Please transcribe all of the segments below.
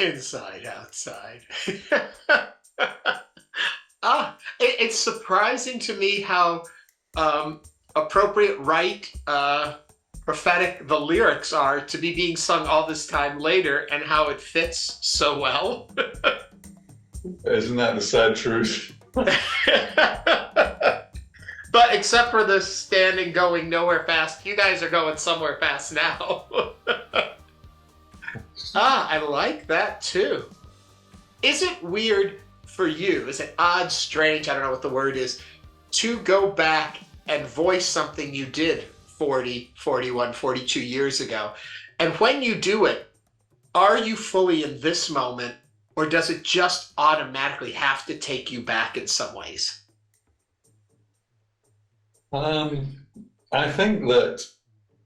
Inside, outside. It's surprising to me how appropriate, right, prophetic the lyrics are to be being sung all this time later, and how it fits so well. Isn't that the sad truth? But except for the standing going nowhere fast, you guys are going somewhere fast now. I like that too. Is it weird for you? Is it odd, strange? I don't know what the word is, to go back and voice something you did 40, 41, 42 years ago. And when you do it, are you fully in this moment, or does it just automatically have to take you back in some ways? I think that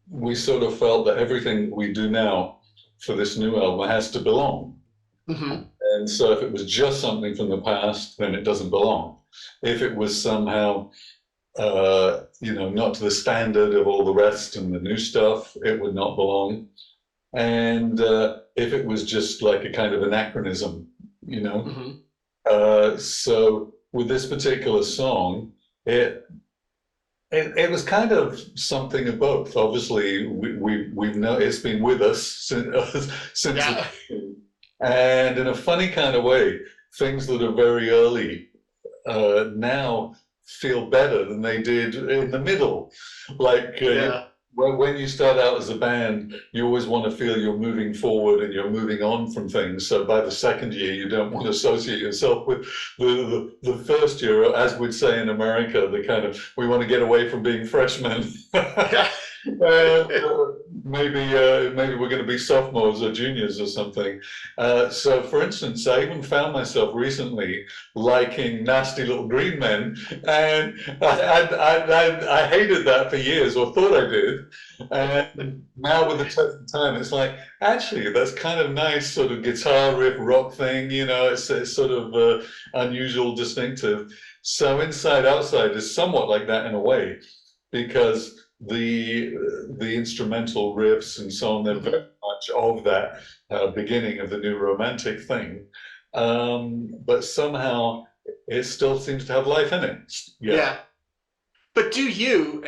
we sort of felt that everything we do now for this new album has to belong. Mm-hmm. And so if it was just something from the past, then it doesn't belong. If it was somehow, not to the standard of all the rest and the new stuff, it would not belong. And if it was just like a kind of anachronism, so with this particular song, it was kind of something of both. Obviously, we've know it's been with us since Yeah. and in a funny kind of way, things that are very early now feel better than they did in the middle. Like Yeah. when you start out as a band, you always want to feel you're moving forward and you're moving on from things. So by the second year, you don't want to associate yourself with the first year, as we'd say in America, the kind of, we want to get away from being freshmen. Maybe we're going to be sophomores or juniors or something. So, for instance, I even found myself recently liking Nasty Little Green Men, and I hated that for years, or thought I did. And now, with the test of time, it's like, actually, that's kind of nice, sort of guitar riff rock thing. It's sort of unusual, distinctive. So, Inside Outside is somewhat like that in a way, because the instrumental riffs and so on, they're very much of that beginning of the new romantic thing, but somehow it still seems to have life in it. Yeah. But do you,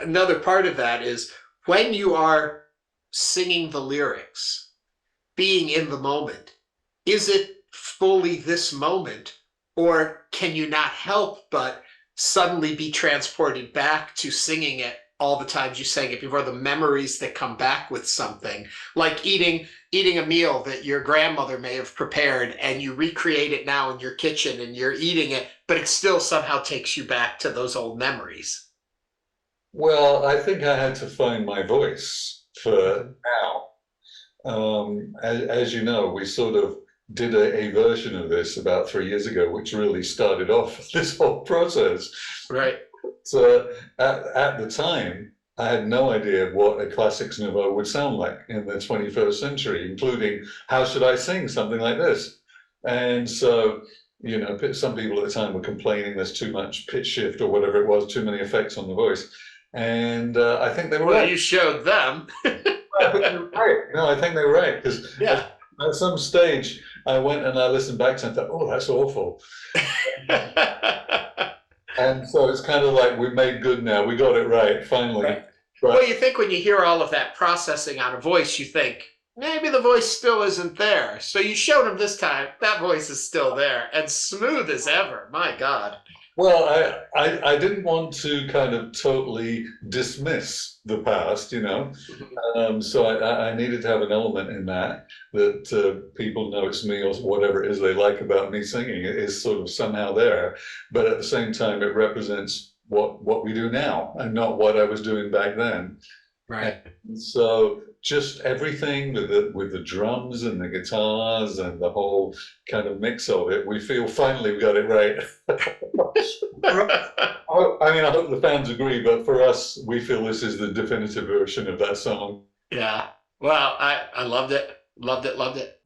another part of that is when you are singing the lyrics, being in the moment, is it fully this moment, or can you not help but suddenly be transported back to singing it all the times you sang it before, the memories that come back with something, like eating a meal that your grandmother may have prepared, and you recreate it now in your kitchen and you're eating it, but it still somehow takes you back to those old memories? Well, I think I had to find my voice for now. As you know, we sort of did a version of this about 3 years ago, which really started off this whole process. Right. So at the time, I had no idea what a Classix Nouveaux would sound like in the 21st century, including how should I sing something like this? And so, some people at the time were complaining there's too much pitch shift or whatever it was, too many effects on the voice. And I think they were Well, right. you showed them. I think they were right. No, I think they were right, because Yeah. at some stage I went and I listened back to it and thought, oh, that's awful. And so it's kind of like, we made good now. We got it right, finally. Right. But Well, you think when you hear all of that processing on a voice, you think maybe the voice still isn't there. So you showed him this time, that voice is still there and smooth as ever. My God. well, I didn't want to kind of totally dismiss the past, So I needed to have an element in that people know it's me, or whatever it is they like about me singing. It is sort of somehow there, but at the same time, it represents what we do now and not what I was doing back then. Right. And so just everything with the drums and the guitars and the whole kind of mix of it, we feel finally we got it right. I hope the fans agree, but for us, we feel this is the definitive version of that song. Yeah. Well, I loved it. Loved it. Loved it.